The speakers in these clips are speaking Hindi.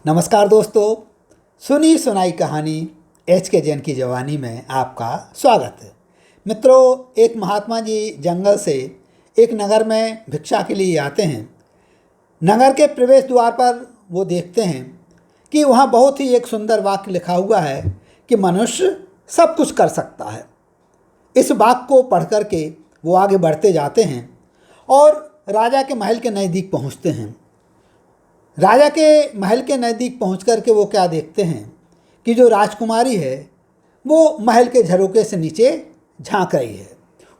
नमस्कार दोस्तों, सुनी सुनाई कहानी एच के जैन की जवानी में आपका स्वागत है। मित्रों, एक महात्मा जी जंगल से एक नगर में भिक्षा के लिए आते हैं। नगर के प्रवेश द्वार पर वो देखते हैं कि वहाँ बहुत ही एक सुंदर वाक्य लिखा हुआ है कि मनुष्य सब कुछ कर सकता है। इस वाक्य को पढ़ कर के वो आगे बढ़ते जाते हैं और राजा के महल के नज़दीक पहुँचते हैं। राजा के महल के नज़दीक पहुँच कर के वो क्या देखते हैं कि जो राजकुमारी है वो महल के झरोके से नीचे झांक रही है।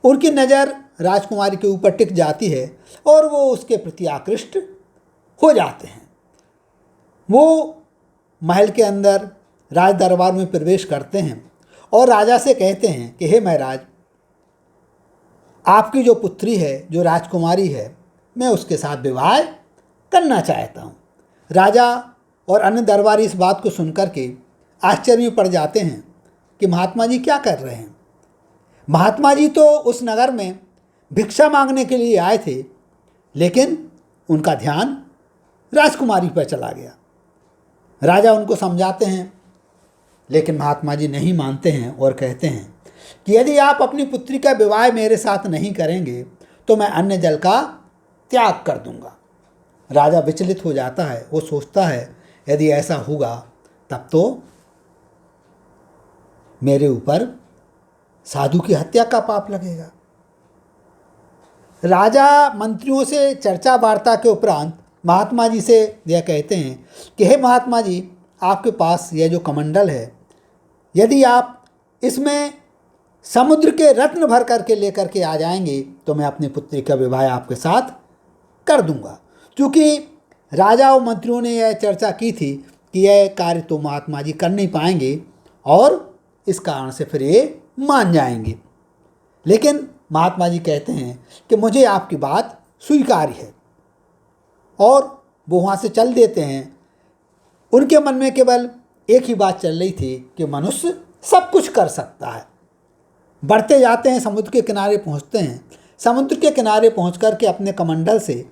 उनकी नज़र राजकुमारी के ऊपर टिक जाती है और वो उसके प्रति आकृष्ट हो जाते हैं। वो महल के अंदर राज दरबार में प्रवेश करते हैं और राजा से कहते हैं कि हे महाराज, आपकी जो पुत्री है, जो राजकुमारी है, मैं उसके साथ विवाह करना चाहता हूँ। राजा और अन्य दरबारी इस बात को सुनकर के आश्चर्य में पड़ जाते हैं कि महात्मा जी क्या कर रहे हैं। महात्मा जी तो उस नगर में भिक्षा मांगने के लिए आए थे, लेकिन उनका ध्यान राजकुमारी पर चला गया। राजा उनको समझाते हैं, लेकिन महात्मा जी नहीं मानते हैं और कहते हैं कि यदि आप अपनी पुत्री का विवाह मेरे साथ नहीं करेंगे तो मैं अन्न जल का त्याग कर दूंगा। राजा विचलित हो जाता है। वो सोचता है यदि ऐसा होगा तब तो मेरे ऊपर साधु की हत्या का पाप लगेगा। राजा मंत्रियों से चर्चा वार्ता के उपरांत महात्मा जी से यह कहते हैं कि हे महात्मा जी, आपके पास यह जो कमंडल है, यदि आप इसमें समुद्र के रत्न भर करके लेकर के आ जाएंगे तो मैं अपनी पुत्री का विवाह आपके साथ कर दूंगा। क्योंकि राजा और मंत्रियों ने यह चर्चा की थी कि यह कार्य तो महात्मा जी कर नहीं पाएंगे और इस कारण से फिर ये मान जाएंगे। लेकिन महात्मा जी कहते हैं कि मुझे आपकी बात स्वीकार्य है, और वो वहाँ से चल देते हैं। उनके मन में केवल एक ही बात चल रही थी कि मनुष्य सब कुछ कर सकता है। बढ़ते जाते हैं, समुद्र के किनारे पहुँचते हैं। समुद्र के किनारे पहुँच कर के अपने कमंडल से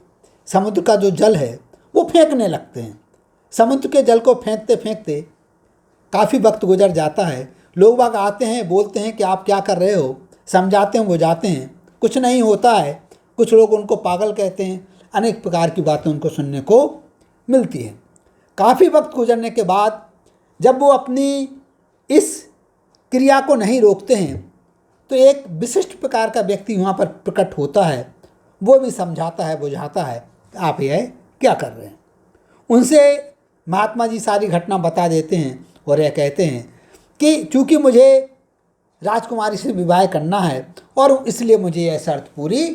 समुद्र का जो जल है वो फेंकने लगते हैं। समुद्र के जल को फेंकते फेंकते काफ़ी वक्त गुजर जाता है। लोग बाग आते हैं, बोलते हैं कि आप क्या कर रहे हो, समझाते हैं, वो जाते हैं, कुछ नहीं होता है। कुछ लोग उनको पागल कहते हैं। अनेक प्रकार की बातें उनको सुनने को मिलती हैं। काफ़ी वक्त गुजरने के बाद जब वो अपनी इस क्रिया को नहीं रोकते हैं तो एक विशिष्ट प्रकार का व्यक्ति वहाँ पर प्रकट होता है। वो भी समझाता है, बुझाता है आप यह क्या कर रहे हैं। उनसे महात्मा जी सारी घटना बता देते हैं और यह कहते हैं कि चूँकि मुझे राजकुमारी से विवाह करना है और इसलिए मुझे यह शर्त पूरी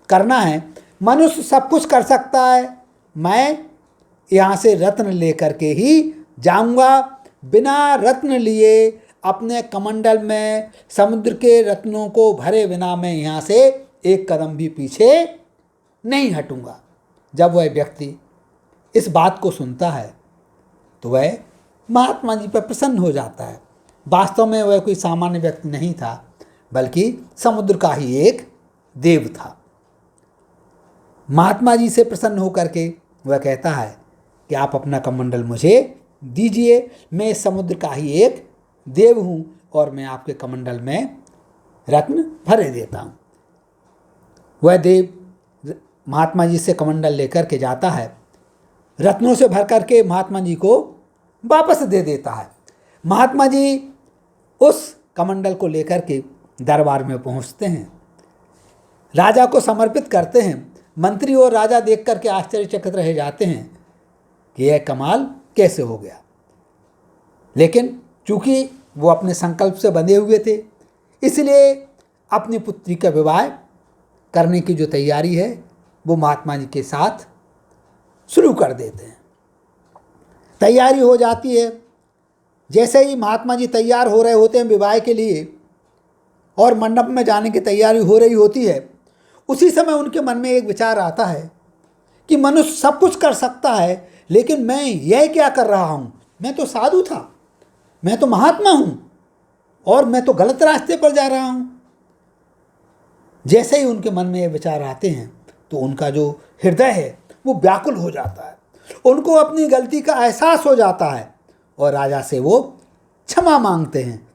करना है। मनुष्य सब कुछ कर सकता है, मैं यहाँ से रत्न लेकर के ही जाऊँगा। बिना रत्न लिए अपने कमंडल में समुद्र के रत्नों को भरे बिना मैं यहाँ से एक कदम भी पीछे नहीं हटूँगा। जब वह व्यक्ति इस बात को सुनता है तो वह महात्मा जी पर प्रसन्न हो जाता है। वास्तव में वह कोई सामान्य व्यक्ति नहीं था, बल्कि समुद्र का ही एक देव था। महात्मा जी से प्रसन्न होकर के वह कहता है कि आप अपना कमंडल मुझे दीजिए, मैं इस समुद्र का ही एक देव हूँ और मैं आपके कमंडल में रत्न भरे देता हूँ। वह देव महात्मा जी से कमंडल लेकर के जाता है, रत्नों से भर करके महात्मा जी को वापस दे देता है। महात्मा जी उस कमंडल को लेकर के दरबार में पहुंचते हैं, राजा को समर्पित करते हैं। मंत्री और राजा देख करके आश्चर्यचकित रह जाते हैं कि यह कमाल कैसे हो गया। लेकिन चूँकि वो अपने संकल्प से बंधे हुए थे, इसलिए अपनी पुत्री का विवाह करने की जो तैयारी है वो महात्मा जी के साथ शुरू कर देते हैं। तैयारी हो जाती है। जैसे ही महात्मा जी तैयार हो रहे होते हैं विवाह के लिए और मंडप में जाने की तैयारी हो रही होती है, उसी समय उनके मन में एक विचार आता है कि मनुष्य सब कुछ कर सकता है, लेकिन मैं यह क्या कर रहा हूँ। मैं तो साधु था, मैं तो महात्मा हूँ और मैं तो गलत रास्ते पर जा रहा हूँ। जैसे ही उनके मन में ये विचार आते हैं तो उनका जो हृदय है वो व्याकुल हो जाता है। उनको अपनी गलती का एहसास हो जाता है और राजा से वो क्षमा मांगते हैं,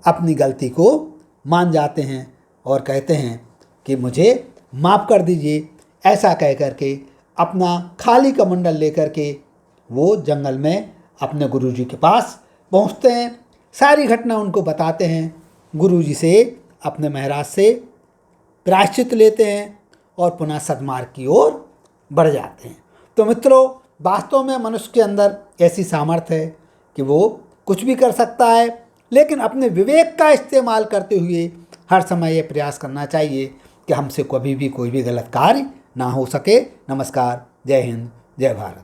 अपनी गलती को मान जाते हैं और कहते हैं कि मुझे माफ़ कर दीजिए। ऐसा कह कर के अपना खाली कमंडल लेकर के वो जंगल में अपने गुरुजी के पास पहुंचते हैं, सारी घटना उनको बताते हैं। गुरुजी से अपने महाराज से प्रायश्चित लेते हैं और पुनः सद्मार्ग की ओर बढ़ जाते हैं। तो मित्रों, वास्तव में मनुष्य के अंदर ऐसी सामर्थ्य है कि वो कुछ भी कर सकता है, लेकिन अपने विवेक का इस्तेमाल करते हुए हर समय ये प्रयास करना चाहिए कि हमसे कभी भी कोई भी गलत कार्य ना हो सके। नमस्कार, जय हिंद, जय भारत।